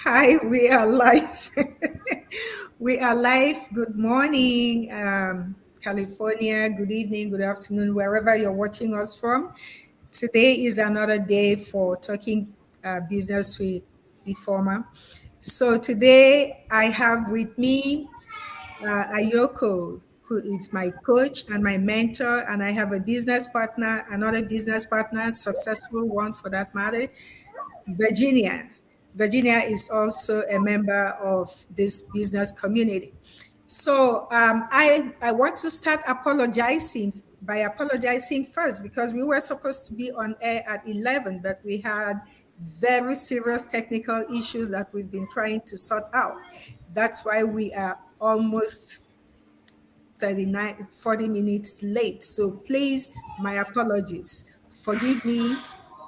Hi, we are live. We are live. Good morning, California. Good evening, good afternoon, wherever you're watching us from. Today is another day for talking business with Ifeoma. So today I have with me Ayoko, who is my coach and my mentor, and I have a business partner, another business partner, successful one for that matter, Virginia. Virginia is also a member of this business community. So I want to start apologizing by apologizing first because we were supposed to be on air at 11, but we had very serious technical issues that we've been trying to sort out. That's why we are almost 39, 40 minutes late. So please, my apologies. Forgive me.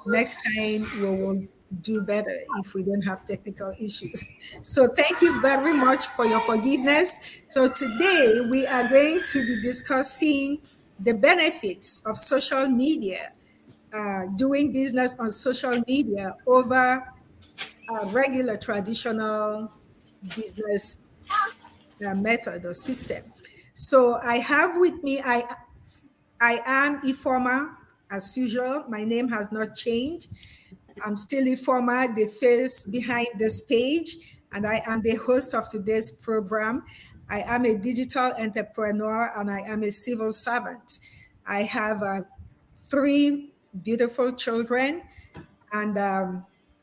Next time we will do better if we don't have technical issues. So thank you very much for your forgiveness. So today we are going to be discussing the benefits of social media, doing business on social media over regular traditional business method or system. So I have with me, I am Ifeoma as usual. My name has not changed. I'm still Ifeoma, the face behind this page, and I am the host of today's program. I am a digital entrepreneur and I am a civil servant. I have three beautiful children, and I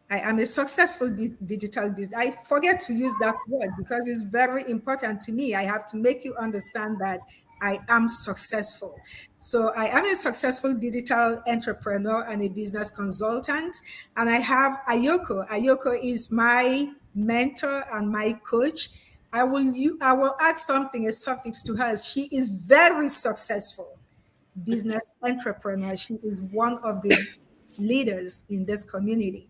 am a successful digital business. I forget to use that word because it's very important to me. I have to make you understand that I am successful. So I am a successful digital entrepreneur and a business consultant. And I have Ayoko. Ayoko is my mentor and my coach. I will add something, a suffix to her. She is very successful business entrepreneur. She is one of the leaders in this community.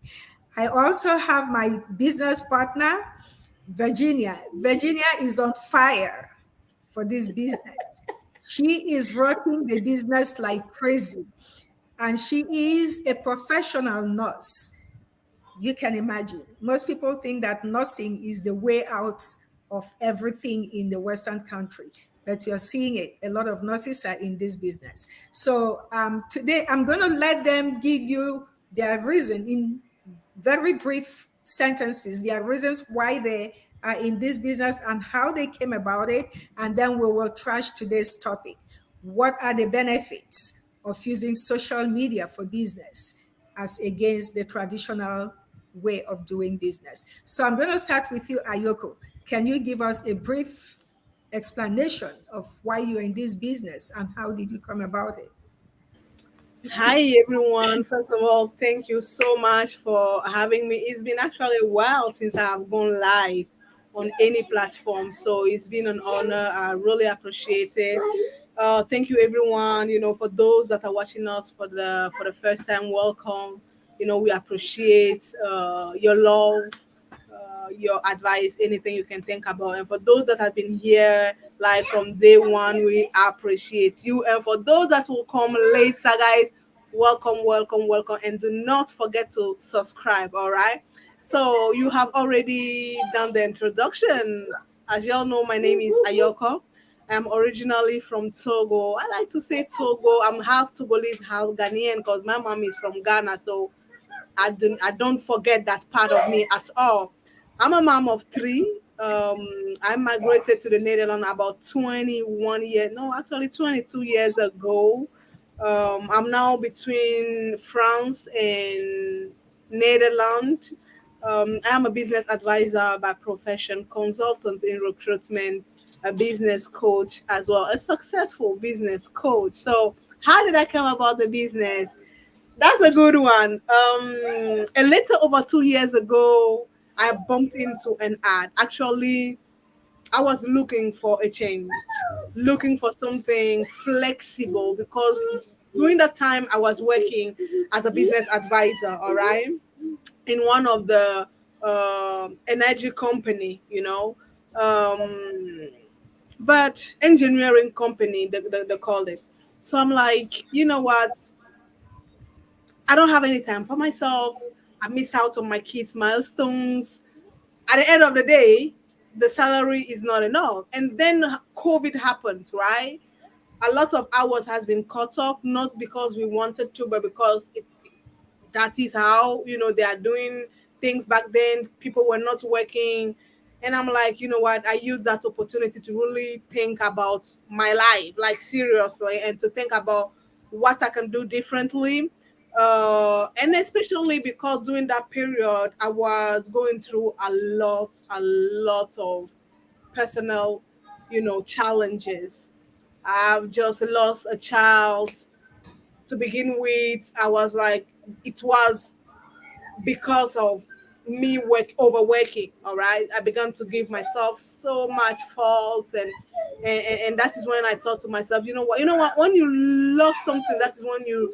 I also have my business partner, Virginia. Virginia is on fire for this business. She is working the business like crazy, and she is a professional nurse. You can imagine. Most people think that nursing is the way out of everything in the Western country, but you're seeing it. A lot of nurses are in this business. So today I'm going to let them give you their reason in very brief sentences, their reasons why they are in this business and how they came about it. And then we will trash today's topic. What are the benefits of using social media for business as against the traditional way of doing business? So I'm going to start with you, Ayoko. Can you give us a brief explanation of why you're in this business and how did you come about it? Hi everyone. First of all, thank you so much for having me. It's been actually a while since I have gone live on any platform, so it's been an honor. I really appreciate it. Thank you everyone. For those that are watching us for the first time, welcome. We appreciate your love, your advice, anything you can think about. And for those that have been here like from day one, we appreciate you. And for those that will come later, guys, welcome, welcome, welcome. And do not forget to subscribe, all right? So you have already done the introduction. As you all know, my name is Ayoko. I'm originally from Togo. I like to say Togo. I'm half Togolese, half Ghanaian because my mom is from Ghana. So I don't forget that part of me at all. I'm a mom of three. I migrated to the Netherlands about 21 years, no, actually 22 years ago. I'm now between France and Netherlands. I'm a business advisor by profession, consultant in recruitment, a business coach as well, a successful business coach. So, how did I come about the business? That's a good one. A little over 2 years ago, I bumped into an ad. Actually, I was looking for a change, looking for something flexible because during that time I was working as a business advisor, all right, in one of the energy company, but engineering company, they called it. So I'm like, you know what? I don't have any time for myself. I miss out on my kids' milestones. at the end of the day, the salary is not enough. And then COVID happened, right? A lot of hours has been cut off, not because we wanted to, but because that is how they are doing things back then. People were not working, and I'm like, you know what, I use that opportunity to really think about my life, like seriously, and to think about what I can do differently. And especially because during that period I was going through a lot of personal challenges. I've just lost a child. To begin with, I was like, it was because of me overworking. All right, I began to give myself so much fault, and that is when I thought to myself, you know what, when you love something, that is when you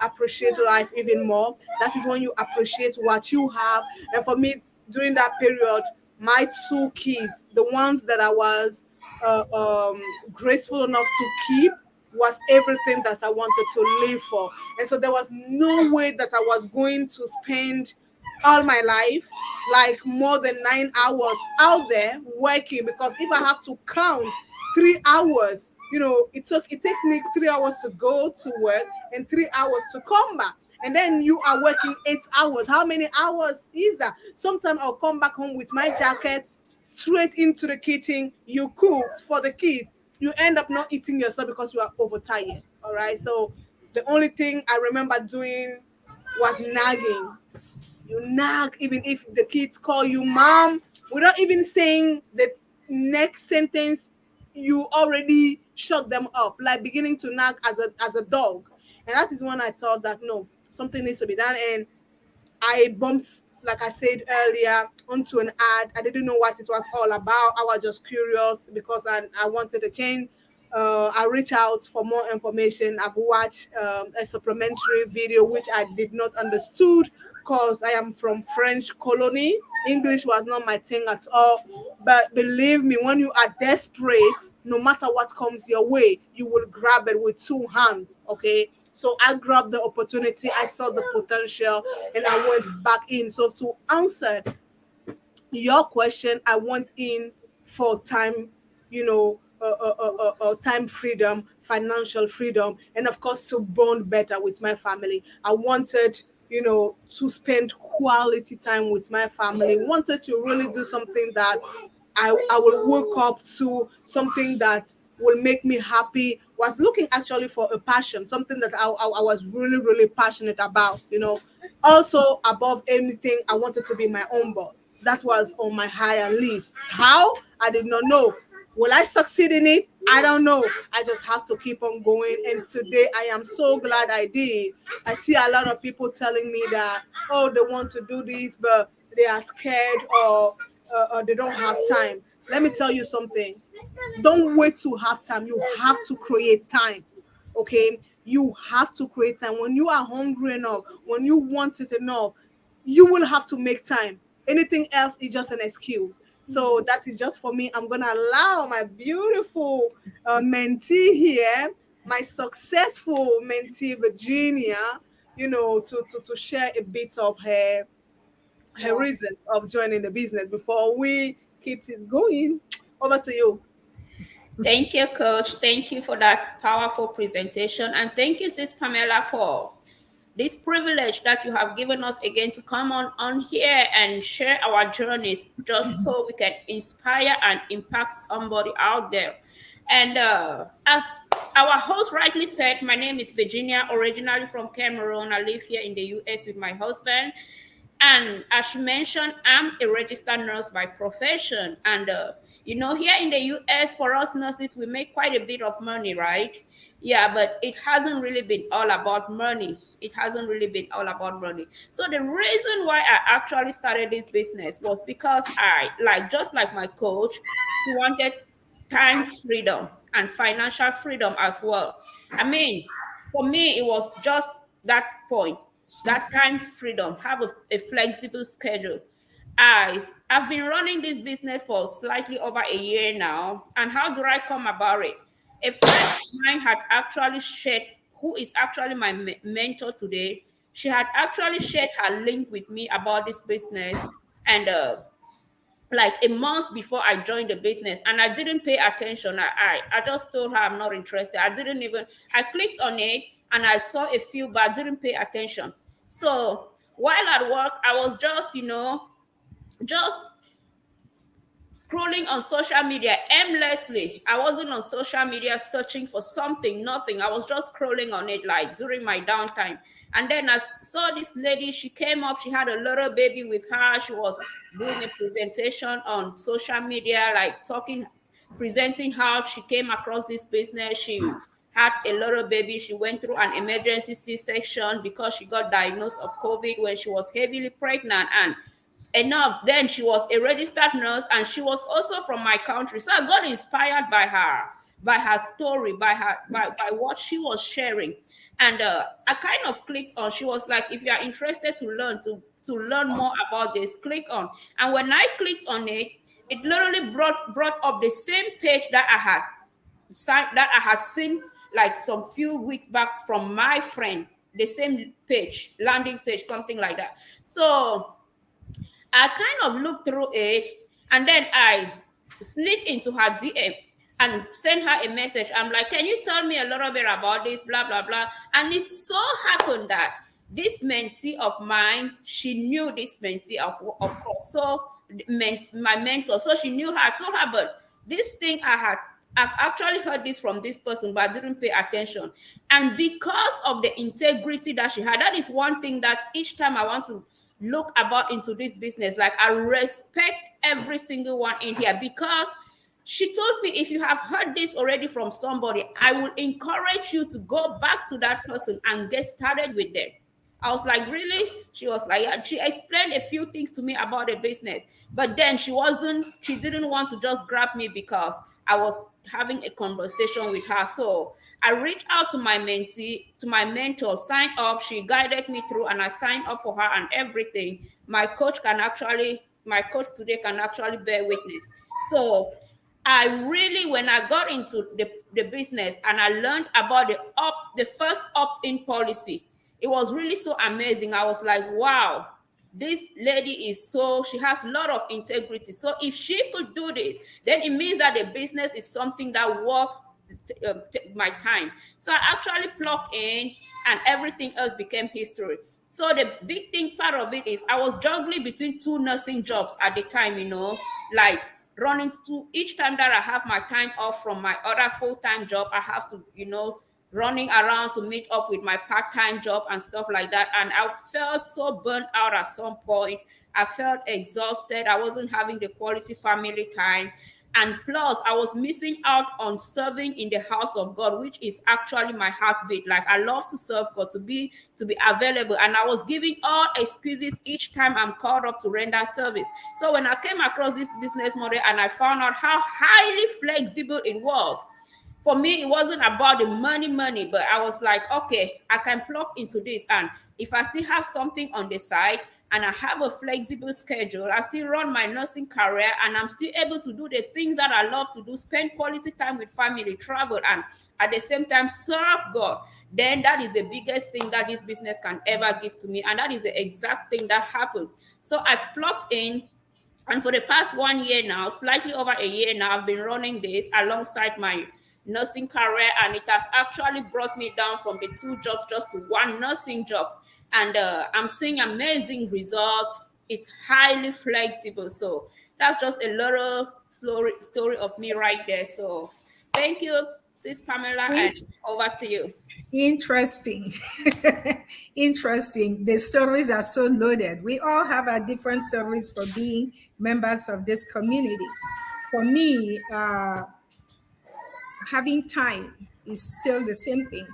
appreciate life even more. That is when you appreciate what you have. And for me, during that period, my two kids, the ones that I was graceful enough to keep, was everything that I wanted to live for. And so there was no way that I was going to spend all my life, like more than 9 hours out there working, because if I have to count 3 hours, it takes me 3 hours to go to work and 3 hours to come back. And then you are working 8 hours. How many hours is that? Sometimes I'll come back home with my jacket, straight into the kitchen. You cook for the kids. You end up not eating yourself because you are overtired. All right. So the only thing I remember doing was nagging. You nag even if the kids call you mom without even saying the next sentence. You already shut them up, like beginning to nag as a dog. And that is when I thought that no, something needs to be done. And I bumped, like I said earlier, onto an ad. I didn't know what it was all about. I was just curious because I wanted to change. I reached out for more information. I've watched a supplementary video which I did not understood because I am from French colony. English was not my thing at all. But believe me, when you are desperate, no matter what comes your way, you will grab it with two hands. Okay. So I grabbed the opportunity, I saw the potential, and I went back in. So to answer your question, I went in for time, time freedom, financial freedom, and of course to bond better with my family. I wanted, to spend quality time with my family. Wanted to really do something that I will wake up to, something that will make me happy. Was looking actually for a passion, something that I was really, really passionate about. Also, above anything, I wanted to be my own boss. That was on my higher list. How? I did not know. Will I succeed in it? I don't know. I just have to keep on going. And today I am so glad I did. I see a lot of people telling me that, oh, they want to do this, but they are scared, or they don't have time. Let me tell you something. Don't wait to have time. You have to create time. Okay? You have to create time. When you are hungry enough, when you want it enough, you will have to make time. Anything else is just an excuse. So that is just for me. I'm gonna allow my beautiful mentee here, my successful mentee Virginia, to share a bit of her Wow. reason of joining the business before we keep it going. Over to you. Thank you, Coach. Thank you for that powerful presentation. And thank you, Sis Pamela, for this privilege that you have given us again to come on here and share our journeys just so we can inspire and impact somebody out there. And as our host rightly said, my name is Virginia, originally from Cameroon. I live here in the US with my husband. And as you mentioned, I'm a registered nurse by profession. And, here in the US, for us nurses, we make quite a bit of money, right? Yeah, but it hasn't really been all about money. It hasn't really been all about money. So the reason why I actually started this business was because just like my coach, who wanted time freedom and financial freedom as well. I mean, for me, it was just that point, that time freedom, have a flexible schedule. I've been running this business for slightly over a year now. And how do I come about it? A friend of mine had actually shared, who is actually my mentor today. She had actually shared her link with me about this business. And like a month before I joined the business, and I didn't pay attention. I just told her I'm not interested. I didn't even, I clicked on it and I saw a few, but I didn't pay attention. So while at work, I was just, just scrolling on social media aimlessly. I wasn't on social media searching for something, nothing. I was just scrolling on it like during my downtime. And then I saw this lady, she came up, she had a little baby with her. She was doing a presentation on social media, like talking, presenting how she came across this business. She had a little baby. She went through an emergency C-section because she got diagnosed of COVID when she was heavily pregnant. And enough, then she was a registered nurse, and she was also from my country. So I got inspired by her story, by what she was sharing. And I kind of clicked on, she was like, if you are interested to learn more about this, click on. And when I clicked on it, it literally brought up the same page that I had seen like some few weeks back from my friend, the same page, landing page, something like that. So I kind of looked through it, and then I slid into her DM and sent her a message. I'm like, can you tell me a little bit about this, blah, blah, blah. And it so happened that this mentee of mine, she knew this mentee, of course. So my mentor, so she knew her. I told her, but this thing I've actually heard this from this person, but I didn't pay attention. And because of the integrity that she had, that is one thing that each time I want to look about into this business, like I respect every single one in here, because she told me, if you have heard this already from somebody, I will encourage you to go back to that person and get started with them. I was like, really? She was like, yeah. She explained a few things to me about the business, but then she didn't want to just grab me because I was having a conversation with her. So I reached out to my mentee, to my mentor, signed up. She guided me through, and I signed up for her and everything. My coach today can actually bear witness. So I really, when I got into the business and I learned about the first opt-in policy, it was really so amazing. I was like, wow, this lady she has a lot of integrity. So if she could do this, then it means that the business is something that worth my time. So I actually plugged in, and everything else became history. So the big thing part of it is I was juggling between two nursing jobs at the time, like running to each time that I have my time off from my other full-time job, I have to, running around to meet up with my part-time job and stuff like that. And I felt so burnt out at some point. I felt exhausted. I wasn't having the quality family time. And plus, I was missing out on serving in the house of God, which is actually my heartbeat. Like, I love to serve God, to be available. And I was giving all excuses each time I'm called up to render service. So when I came across this business model and I found out how highly flexible it was, for me, it wasn't about the money, but I was like, okay, I can plug into this. And if I still have something on the side and I have a flexible schedule, I still run my nursing career, and I'm still able to do the things that I love to do, spend quality time with family, travel, and at the same time serve God, then that is the biggest thing that this business can ever give to me. And that is the exact thing that happened. So I plugged in, and for the past 1 year now, slightly over a year now, I've been running this alongside my nursing career, and it has actually brought me down from the two jobs just to one nursing job. And I'm seeing amazing results. It's highly flexible. So that's just a little story of me right there. So thank you, Sis Pamela, and In- over to you. Interesting. Interesting. The stories are so loaded. We all have our different stories for being members of this community. For me, having time is still the same thing.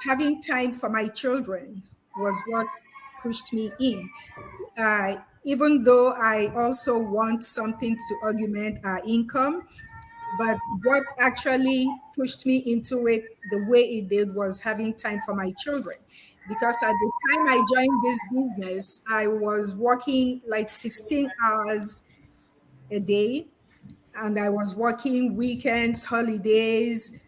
Having time for my children was what pushed me in. Even though I also want something to augment our income, but what actually pushed me into it the way it did was having time for my children. Because at the time I joined this business, I was working like 16 hours a day, and I was working weekends, holidays,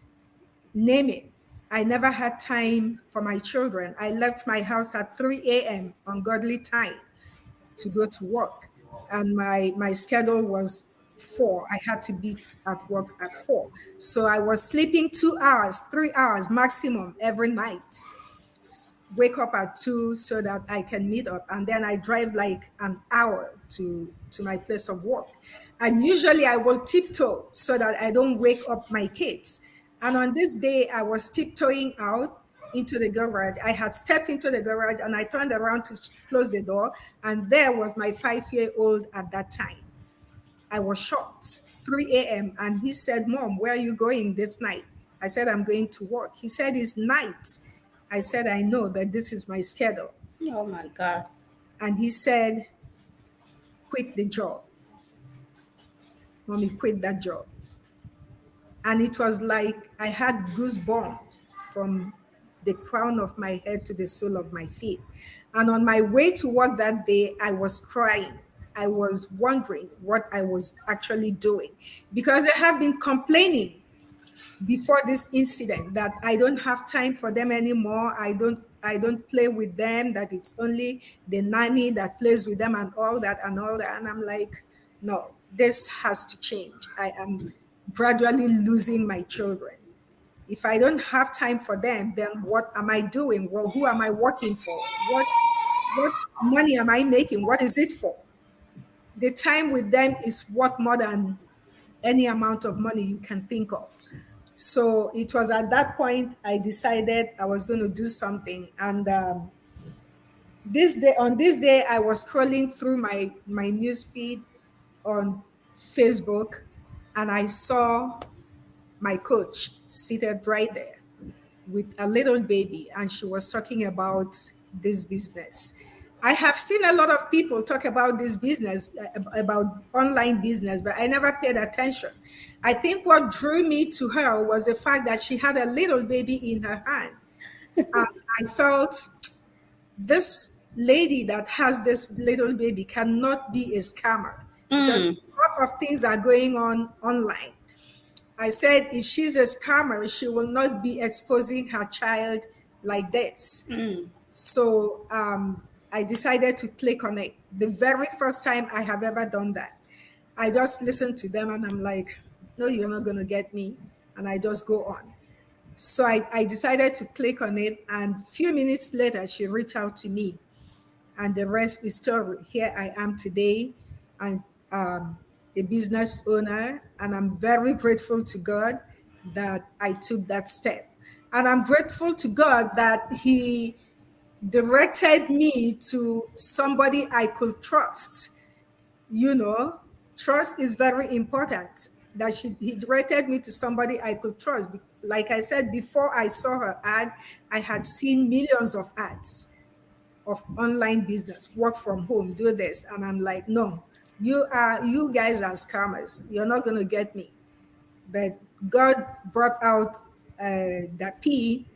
name it. I never had time for my children. I left my house at 3 a.m. ungodly time to go to work. and my schedule was 4. I had to be at work at 4. So I was sleeping 2 hours, 3 hours maximum every night. Wake up at 2 so that I can meet up, and then I drive like an hour to my place of work. And usually I will tiptoe so that I don't wake up my kids. And on this day I was tiptoeing out into the garage. I had stepped into the garage and I turned around to close the door, and there was my 5-year-old at that time. I was shocked. 3 a.m. And he said, "Mom, where are you going this night?" I said, "I'm going to work." He said, "It's night." I said, "I know, but this is my schedule." Oh my God. And he said, "Quit the job." Mommy, quit that job. And it was like I had goosebumps from the crown of my head to the sole of my feet. And on my way to work that day, I was crying. I was wondering what I was actually doing, because I have been complaining before this incident that I don't have time for them anymore. I don't play with them, that it's only the nanny that plays with them and all that and all that. And I'm like, no, this has to change. I am gradually losing my children. If I don't have time for them, then what am I doing? Well, who am I working for? What money am I making? What is it for? The time with them is worth more than any amount of money you can think of. So it was at that point I decided I was going to do something. And this day, I was scrolling through my news feed on Facebook, and I saw my coach seated right there with a little baby, and she was talking about this business. I have seen a lot of people talk about this business, about online business, but I never paid attention. I think what drew me to her was the fact that she had a little baby in her hand. And I felt this lady that has this little baby cannot be a scammer, because Mm, a lot of things are going on online. I said, if she's a scammer, she will not be exposing her child like this. mm, So I decided to click on it. The very first time I have ever done that, I just listened to them and I'm like, no, you're not going to get me. And I just go on. So I decided to click on it. And a few minutes later, she reached out to me, and the rest is story. Here I am today, and a business owner, and I'm very grateful to God that I took that step. And I'm grateful to God that He directed me to somebody I could trust. You know, trust is very important. He directed me to somebody I could trust. Like I said, before I saw her ad, I had seen millions of ads of online business, work from home, do this. And I'm like, no, you guys are scammers. You're not going to get me. But God brought out that P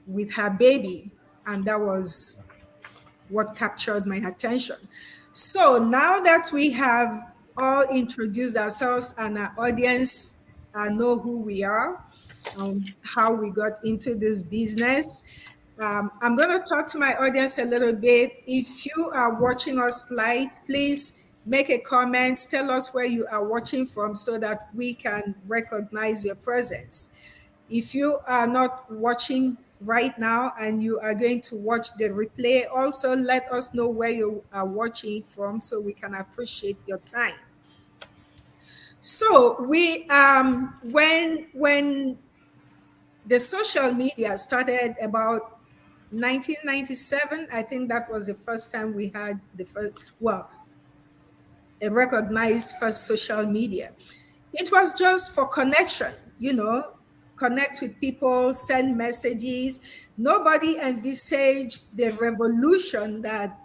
with her baby, and that was what captured my attention. So now that we have all introduced ourselves and our audience know who we are and how we got into this business, I'm going to talk to my audience a little bit. If you are watching us live, please make a comment. Tell us where you are watching from so that we can recognize your presence. If you are not watching right now and you are going to watch the replay, also let us know where you are watching from so we can appreciate your time. So we when the social media started about 1997, I think that was the first time we had the first, well, a recognized first social media. It was just for connection, connect with people, send messages. Nobody envisaged the revolution that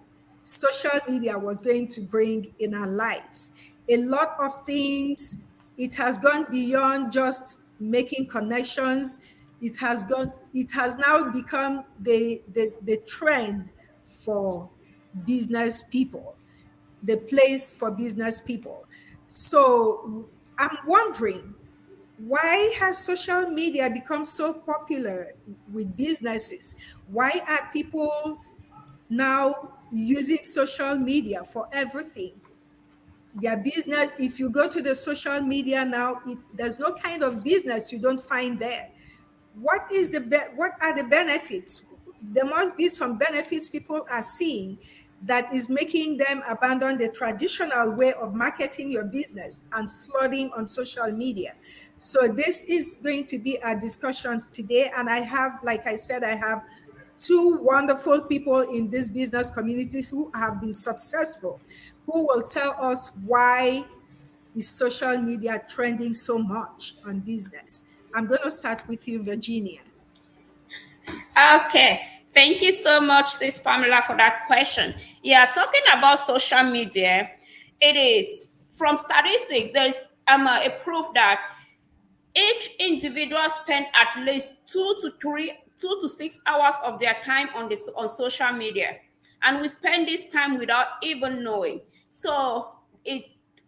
social media was going to bring in our lives. A lot of things, it has gone beyond just making connections. It has now become the trend for business people, the place for business people. So I'm wondering, why has social media become so popular with businesses? Why are people now using social media for everything? their business. If you go to the social media now, there's no kind of business you don't find there. What are the benefits? There must be some benefits people are seeing that is making them abandon the traditional way of marketing your business and flooding on social media. So this is going to be our discussion today, and I have, like I said, I have two wonderful people in this business communities who have been successful, who will tell us why is social media trending so much on business. I'm going to start with you, Virginia. Okay. Thank you so much, Sis Pamela, for that question. Yeah, talking about social media, it is from statistics, there is a proof that each individual spend at least 2 to 6 hours of their time on social media, and we spend this time without even knowing. So it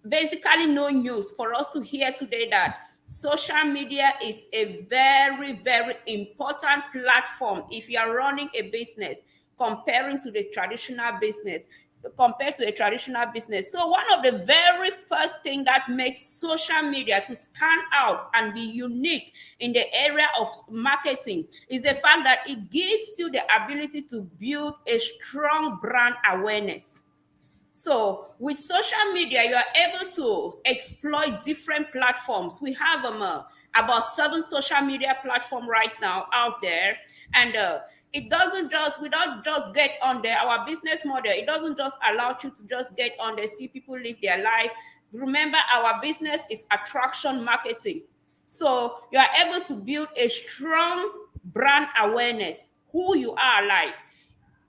basically no news for us to hear today that social media is a very, very important platform if you are running a business comparing to the traditional business compared to a traditional business. So one of the very first thing that makes social media to stand out and be unique in the area of marketing is the fact that it gives you the ability to build a strong brand awareness. So with social media, you are able to exploit different platforms. We have about 7 social media platform right now out there, and it doesn't just we don't just get on there. Our business model, it doesn't just allow you to just get on there, see people live their life. Remember, our business is attraction marketing. So you are able to build a strong brand awareness, who you are like.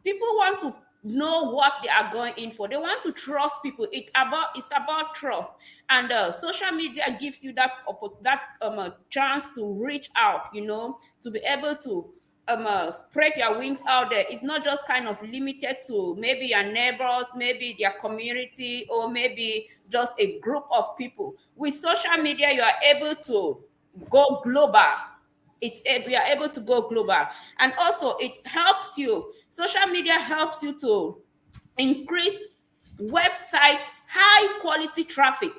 People want to know what they are going in for. They want to trust people. It's about trust, and social media gives you that chance to reach out. To be able to spread your wings out there. It's not just kind of limited to maybe your neighbors, maybe their community, or maybe just a group of people. With social media, you are able to go global. We are able to go global, and also it helps you. Social media helps you to increase website high quality traffic.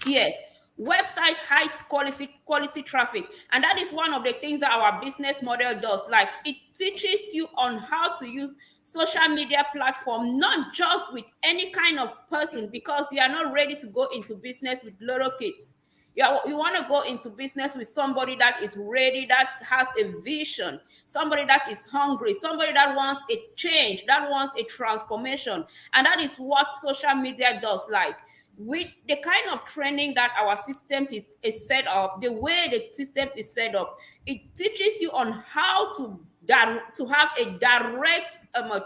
Yes, website high quality traffic, and that is one of the things that our business model does. Like, it teaches you on how to use social media platform, not just with any kind of person, because you are not ready to go into business with little kids. You want to go into business with somebody that is ready, that has a vision, somebody that is hungry, somebody that wants a change, that wants a transformation. And that is what social media does. Like, with the kind of training that our system is set up, the way the system is set up, it teaches you on how to have a direct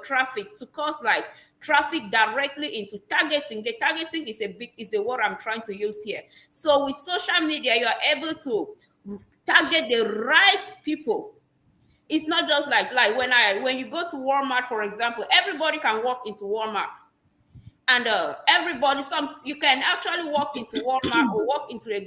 traffic, to cause like traffic directly into targeting. The targeting is the word I'm trying to use here. So with social media, you are able to target the right people. It's not just like when you go to Walmart, for example, everybody can walk into Walmart, and everybody, some you can actually walk into Walmart or walk into a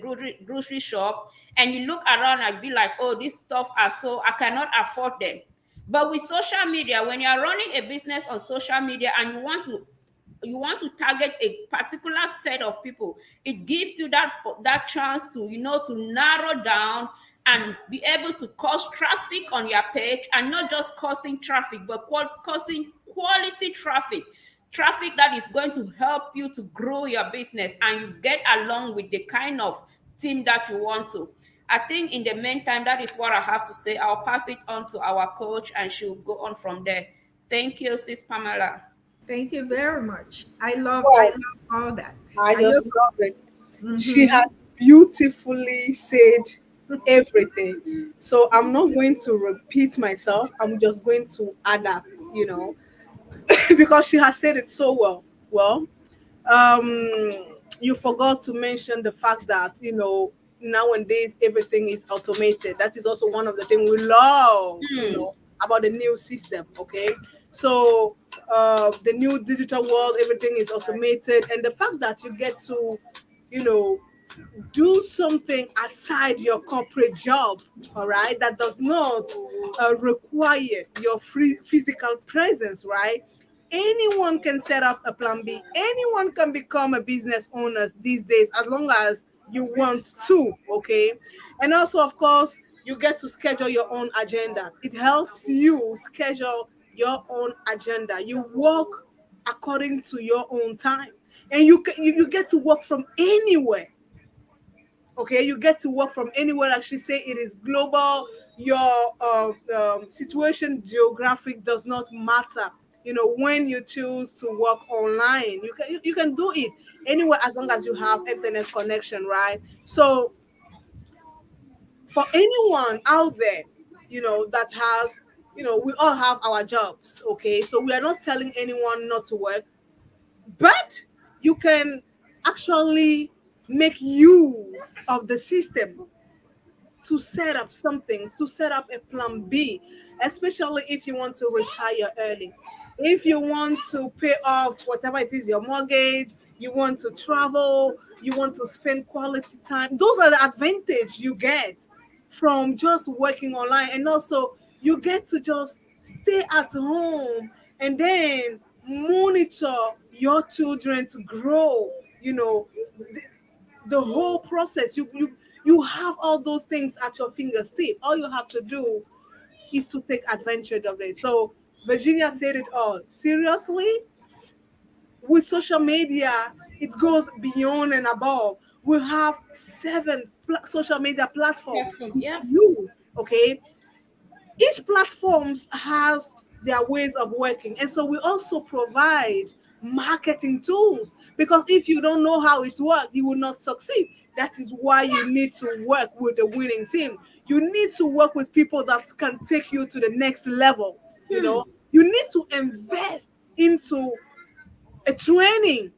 grocery shop, and you look around and be like, oh, this stuff are so, I cannot afford them. But with social media, when you are running a business on social media and you want to target a particular set of people, it gives you that chance to to narrow down and be able to cause traffic on your page, and not just causing traffic, but causing quality traffic that is going to help you to grow your business, and you get along with the kind of team that you want to. I think in the meantime, that is what I have to say. I'll pass it on to our coach, and she'll go on from there. Thank you, Sis Pamela. Thank you very much. I Wow, love all that. I Are you? just love it. She Mhm. has beautifully said everything. So I'm not going to repeat myself. I'm just going to add up, you know, because she has said it so well. Well, you forgot to mention the fact that, nowadays everything is automated. That is also one of the things we love, Hmm. about the new system. Okay, so the new digital world, everything is automated, and the fact that you get to, you know do something aside your corporate job, all right, that does not require your free physical presence, right? anyone can set up a plan B. Anyone can become a business owner these days as long as you want to, okay? And also, of course, you get to schedule your own agenda. It helps you schedule your own agenda. You work according to your own time. And you get to work from anywhere. Okay, you get to work from anywhere. Actually say it is global. Your situation geographic does not matter. When you choose to work online, you can do it anywhere as long as you have internet connection, right? So for anyone out there, that has, we all have our jobs. Okay, so we are not telling anyone not to work, but you can actually make use of the system to set up something, to set up a plan B, especially if you want to retire early. If you want to pay off whatever it is, your mortgage, you want to travel, you want to spend quality time. Those are the advantage you get from just working online. And also you get to just stay at home and then monitor your children to grow, the whole process. You have all those things at your fingertip. All you have to do is to take advantage of it. So Virginia said it all. Seriously, with social media, it goes beyond and above. We have seven social media platforms Platform. you Yeah. can use. Okay, each platforms has their ways of working, and so we also provide marketing tools, because if you don't know how it works, you will not succeed. That is why you need to work with the winning team. You need to work with people that can take you to the next level. You need to invest into a training.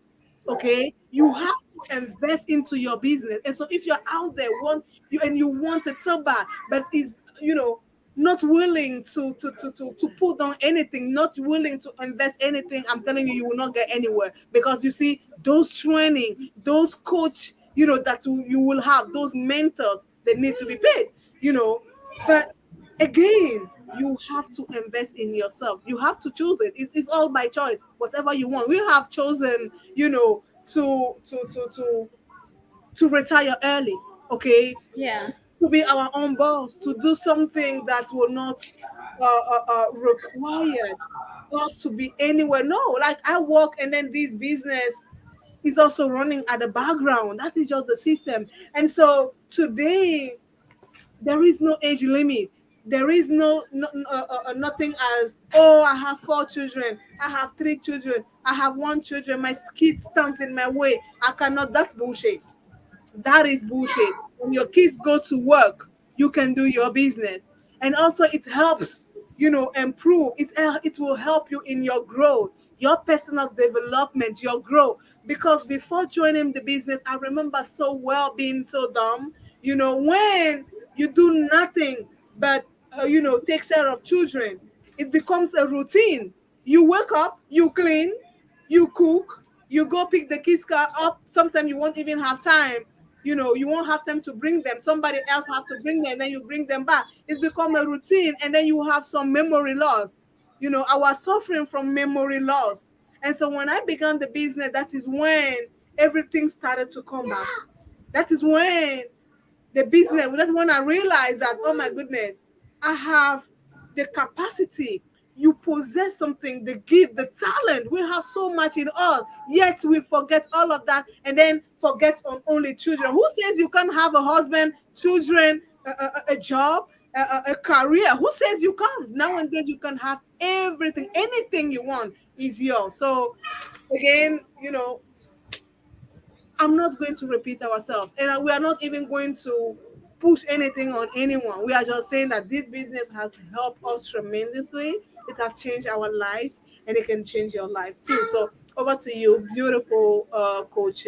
Okay, you have to invest into your business. And so if you're out there you want it so bad, but is not willing to put down anything, not willing to invest anything, I'm telling you, you will not get anywhere. Because you see, those training, those coach, that you will have, those mentors, they need to be paid. But again, you have to invest in yourself. You have to choose it. It's all by choice. Whatever you want. We have chosen, to retire early. Okay, Yeah. to be our own boss, to do something that will not require us to be anywhere. No, like I work and then this business is also running at the background. That is just the system. And so today, there is no age limit. There is nothing as, oh, I have 4 children, I have 3 children, I have 1 children, my kids stand in my way, I cannot. That's bullshit. That is bullshit. When your kids go to work, you can do your business. And also it helps, improve. It will help you in your growth, your personal development, your growth. Because before joining the business, I remember so well being so dumb. When you do nothing but take care of children, it becomes a routine. You wake up, you clean, you cook, you go pick the kids car up. Sometimes you won't even have time. You won't have time to bring them. Somebody else have to bring them, and then you bring them back. It's become a routine, and then you have some memory loss. I was suffering from memory loss. And so when I began the business, that is when everything started to come back. That is when the business, that's when I realized that, oh my goodness, I have the capacity. You possess something, the gift, the talent. We have so much in us, yet we forget all of that and then forget on only children. Who says you can't have a husband, children, a job, a career? Who says you can't? Nowadays, you can have everything. Anything you want is yours. So, again, I'm not going to repeat ourselves, and we are not even going to push anything on anyone. We are just saying that this business has helped us tremendously. It has changed our lives, and it can change your life too. So over to you, beautiful coach.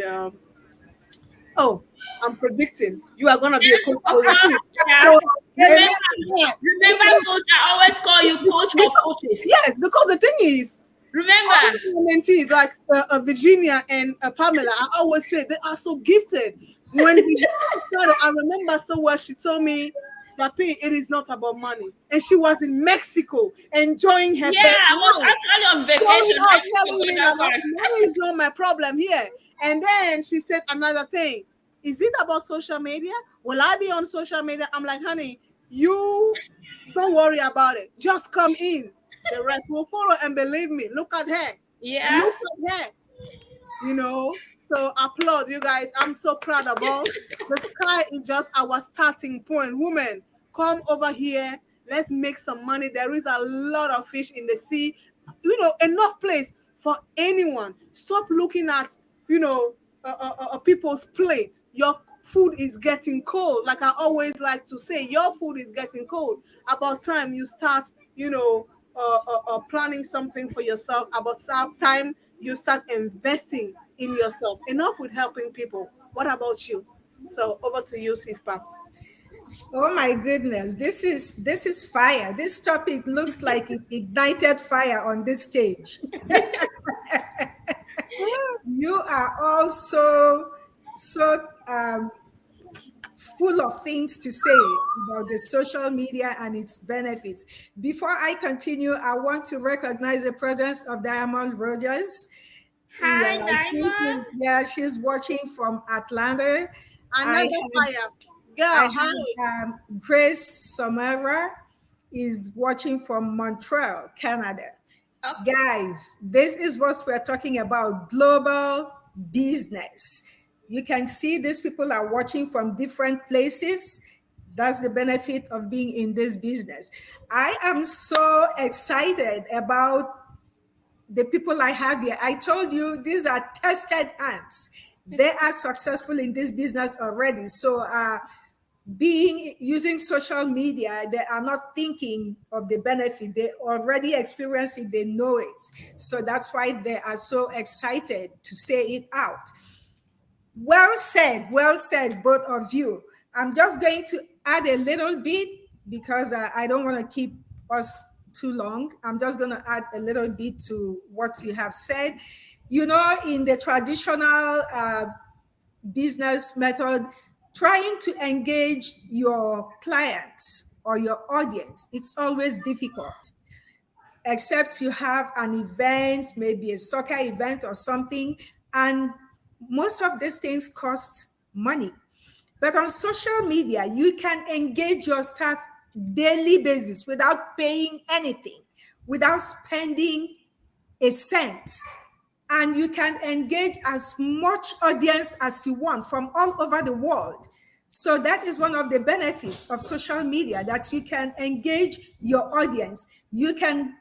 Oh, I'm predicting you are gonna be a coach Of very soon. course. Yeah. So, Remember, yeah, remember, coach. I always call you coach of coaches. yes, because the thing is, all Remember. my mentees, like Virginia and Pamela, I always say they are so gifted. When Virginia started, I remember so well. She told me, that it is not about money. And she was in Mexico enjoying her Yeah, best I was life, actually on showing vacation. I up, didn't telling forget me that that part. money is not my problem here. And then she said another thing. Is it about social media? Will I be on social media? I'm like, honey, you don't worry about it. Just come in. The rest will follow. And believe me, look at her. Yeah. Look at her. You know, so applaud you guys. I'm so proud of us. The sky is just our starting point. Women, come over here. Let's make some money. There is a lot of fish in the sea. Enough place for anyone. Stop looking at, you know, people's plates. Your food is getting cold. Like I always like to say, your food is getting cold. About time you start, planning something for yourself. About time you start investing in yourself. Enough with helping people. What about you? So over to you, Sister. Oh my goodness, this is fire. This topic looks like it ignited fire on this stage. You are all so full of things to say about the social media and its benefits. Before I continue, I want to recognize the presence of Diamond Rogers. Hi, She's, Diamond. yeah, she's watching from Atlanta. I Another have fire. I Girl, hi. have Grace Somera is watching from Montreal, Canada. Okay. Guys, this is what we're talking about, global business. You can see these people are watching from different places. That's the benefit of being in this business. I am so excited about the people I have here. I told you these are tested hands. They are successful in this business already. So, being using social media, they are not thinking of the benefit. They already experience it, they know it. So that's why they are so excited to say it out. Well said, both of you. I'm just going to add a little bit because I don't want to keep us too long. I'm just going to add a little bit to what you have said. You know, in the traditional business method, trying to engage your clients or your audience, it's always difficult, except you have an event, maybe a soccer event or something, and most of these things cost money. But on social media, you can engage your staff daily basis without paying anything, without spending a cent, and you can engage as much audience as you want from all over the world. So that is one of the benefits of social media, that you can engage your audience. You can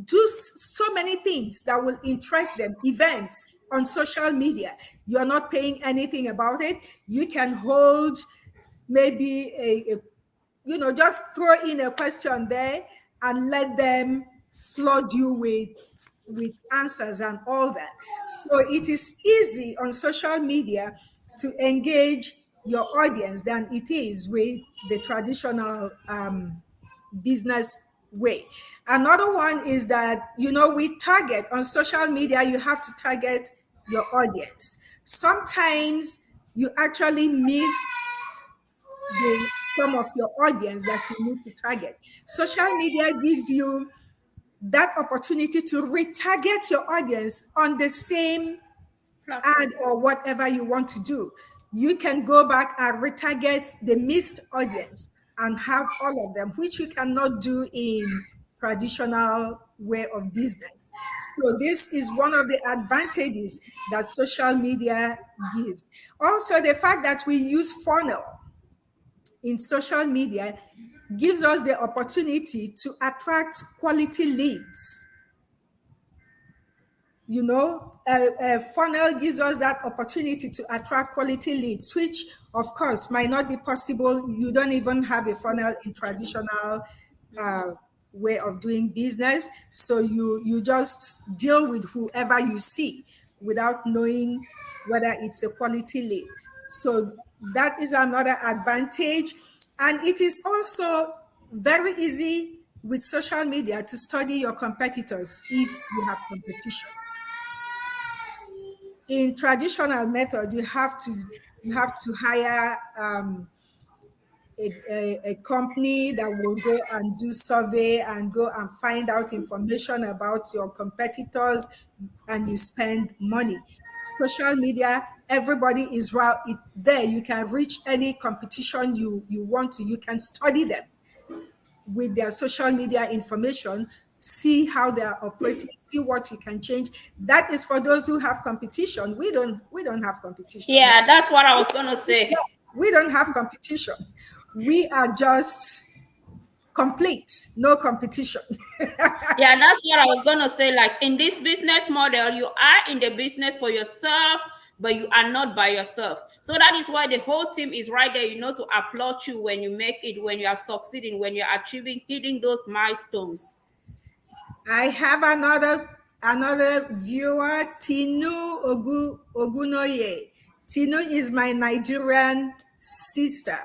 do so many things that will interest them, events on social media. You're not paying anything about it. You can hold maybe just throw in a question there and let them flood you with answers and all that. So it is easy on social media to engage your audience than it is with the traditional business way. Another one is that, with target on social media, you have to target your audience. Sometimes you actually miss some of your audience that you need to target. Social media gives you that opportunity to retarget your audience on the same ad Platform. or whatever you want to do. You can go back and retarget the missed audience and have all of them, which you cannot do in traditional way of business. So this is one of the advantages that social media gives. Also, the fact that we use funnel in social media gives us the opportunity to attract quality leads. A funnel gives us that opportunity to attract quality leads, which of course might not be possible. You don't even have a funnel in traditional uh, way of doing business. So you just deal with whoever you see without knowing whether it's a quality lead. So that is another advantage. And it is also very easy with social media to study your competitors if you have competition. In traditional method, you have to hire a company that will go and do survey and go and find out information about your competitors, and you spend money. Social media, everybody is there. You can reach any competition you want to. You can study them with their social media information, see how they are operating, see what you can change. That is for those who have competition. We don't have competition. Yeah, that's what I was gonna Yeah, say. we don't have competition. We are just complete, no competition. Yeah, that's what I was gonna say. Like in this business model, you are in the business for yourself, but you are not by yourself. So that is why the whole team is right there, to applaud you when you make it, when you are succeeding, when you're achieving, hitting those milestones. I have another viewer, Tinu Ogunoye. Tinu is my Nigerian sister.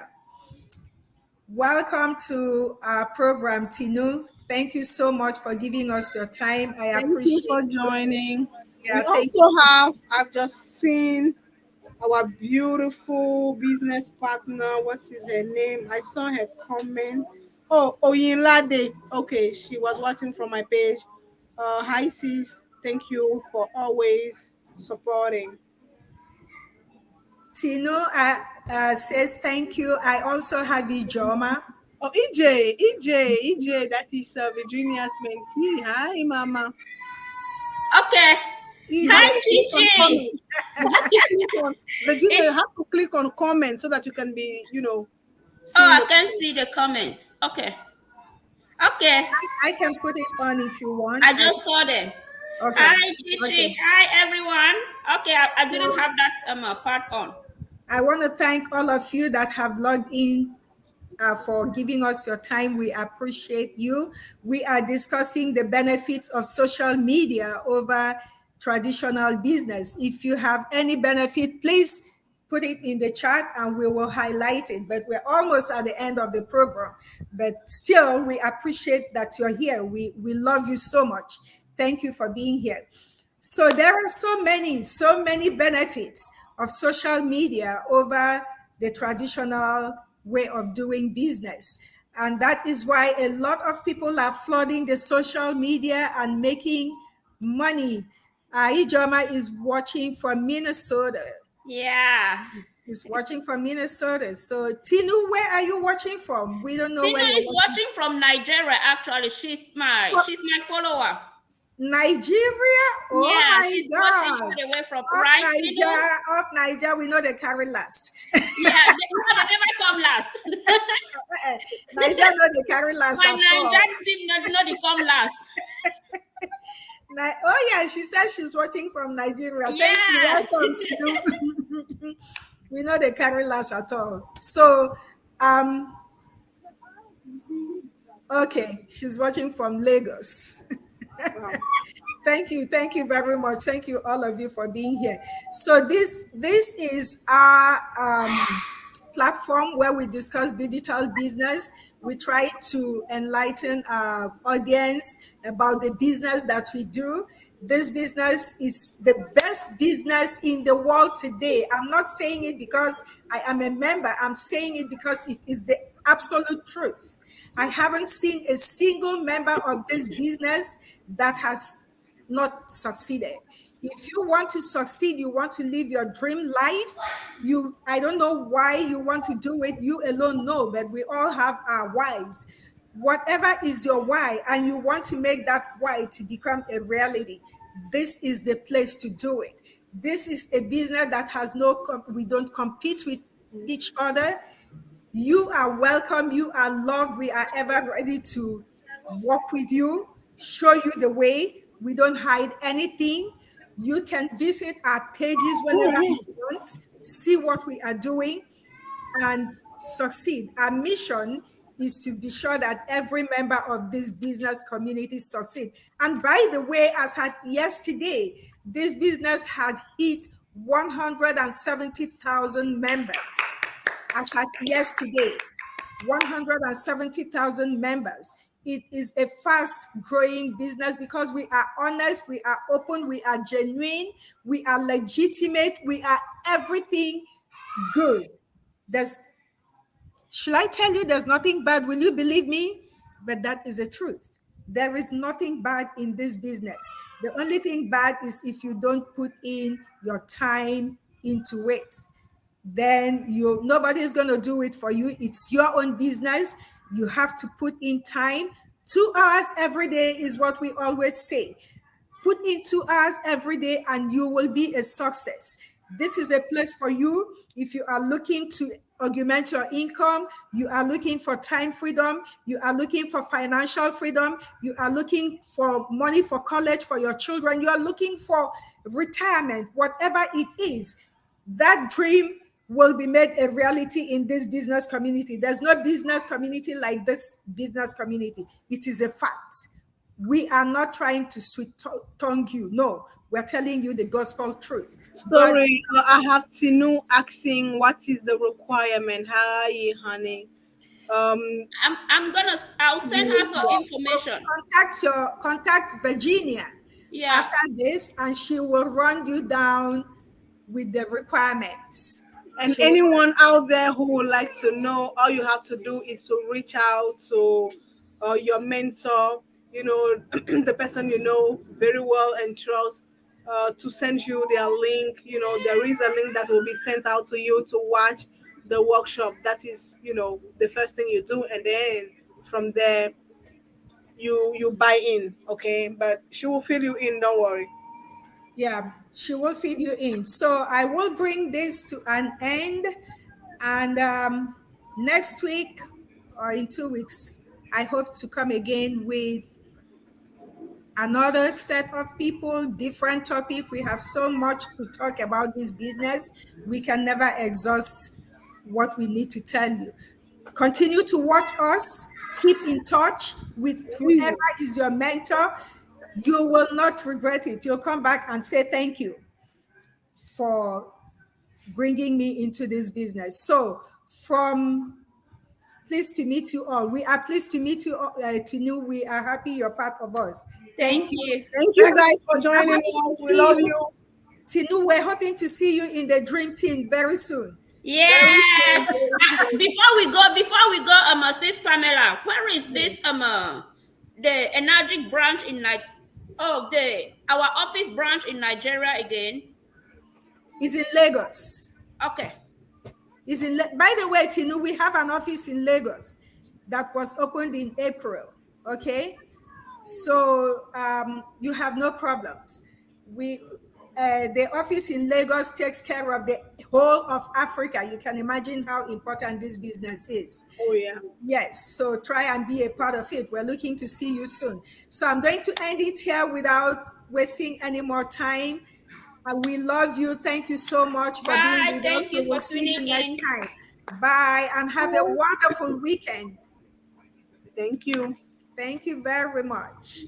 Welcome to our program, Tinu. Thank you so much for giving us your time. I Thank you appreciate for you. joining. Yeah, We thank also you. have, I've just seen our beautiful business partner. What is her name? I saw her comment. Oh, Oyinlade. Okay, she was watching from my page. Hi, sis. Thank you for always supporting. Tinu says thank you. I also have Ijoma. Oh, EJ, that is Virginia's mentee. Hi, Mama. Okay. You EJ, have Hi, to click on Gigi. comment. You have to click on Virginia. You It's, have to click on comment so that you can be, seeing oh, I the can comment. see the comment. Okay. Okay. I can put it on if you want. I just saw them. Okay. Hi, Gigi. Okay. Hi, everyone. Okay, I didn't So have that part on. I want to thank all of you that have logged in for giving us your time. We appreciate you. We are discussing the benefits of social media over traditional business. If you have any benefit, please put it in the chat and we will highlight it. But we're almost at the end of the program. But still, we appreciate that you're here. We love you so much. Thank you for being here. So there are so many benefits of social media over the traditional way of doing business. And that is why a lot of people are flooding the social media and making money. Ijoma is watching from Minnesota. Yeah. He's watching from Minnesota. So Tinu, where are you watching from? We don't know Tina where you're is watching watching from Nigeria. Actually, she's my from. she's my follower. Nigeria? Oh Yeah, my she's watching God. all the way from Up right, Tinu. Niger, up Niger, we know they carry last. Yeah, no, they never come last. Niger know they carry last My at all. Nigerian team not they come last. Oh yeah, she says she's watching from Nigeria. Thank you. Yes. Welcome to you. We know they carry last at all. So um okay, she's watching from Lagos. Wow. Thank you very much. Thank you all of you for being here. So this is our platform where we discuss digital business. We try to enlighten our audience about the business that we do. This business is the best business in the world today. I'm not saying it because I am a member. I'm saying it because it is the absolute truth. I haven't seen a single member of this business that has not succeeded. If you want to succeed, you want to live your dream life, I don't know why you want to do it, you alone know, but we all have our whys. Whatever is your why and you want to make that why to become a reality, this is the place to do it. This is a business that has we don't compete with each other. You are welcome. You are loved. We are ever ready to walk with you, show you the way. We don't hide anything. You can visit our pages whenever you want, see what we are doing, and succeed. Our mission is to be sure that every member of this business community succeed. And by the way, as at yesterday, this business had hit 170,000 members as at yesterday, 170,000 members. It is a fast growing business because we are honest, we are open, we are genuine, we are legitimate, we are everything good. There's Should I tell you there's nothing bad? Will you believe me? But that is the truth. There is nothing bad in this business. The only thing bad is if you don't put in your time into it. Then you nobody is going to do it for you. It's your own business. You have to put in time. 2 hours every day is what we always say. Put in 2 hours every day and you will be a success. This is a place for you if you are looking to augment your income, you are looking for time freedom, you are looking for financial freedom, you are looking for money for college for your children, you are looking for retirement, whatever it is. That dream will be made a reality in this business community. There's no business community like this business community. It is a fact. We are not trying to sweet tongue you. No, we're telling you the gospel truth. God, Sorry, I have Tinu asking what is the requirement. Hi, honey. Um, I'll send her you, some you information. contact Virginia Yeah. after this, and she will run you down with the requirements. And She will, anyone out there who would like to know, all you have to do is to reach out to your mentor, the person you know very well and trust, to send you their link. There is a link that will be sent out to you to watch the workshop. That is, the first thing you do. And then from there, you buy in, okay? But she will fill you in, don't worry. yeah, she will feed you in. So I will bring this to an end, and next week or in 2 weeks, I hope to come again with another set of people, different topic. We have so much to talk about this business. We can never exhaust what we need to tell you. Continue to watch us. Keep in touch with whoever Easy. is your mentor. You will not regret it. You'll come back and say thank you for bringing me into this business. So, from pleased to meet you all. We are pleased to meet you all, to know we are happy you're part of us. Thank Thank you. you. Thank you Very guys for soon. I'm joining hoping to us. We see love you. you. Tinu, we're hoping to see you in the dream team very soon. Very Yes. soon. Very soon. Before we go, Sis Pamela, where is this the energy branch in the our office branch in Nigeria again? Is in Lagos. Okay. By the way, Tinu, we have an office in Lagos that was opened in April. Okay, so you have no problems. We the office in Lagos takes care of the whole of Africa. You can imagine how important this business is. Oh yeah. Yes, so try and be a part of it. We're looking to see you soon. So I'm going to end it here without wasting any more time. We love you. Thank you so much for being Bye. with us. Thank We you will for see tuning you next in. time. Bye and have a wonderful weekend. Thank you. Thank you very much.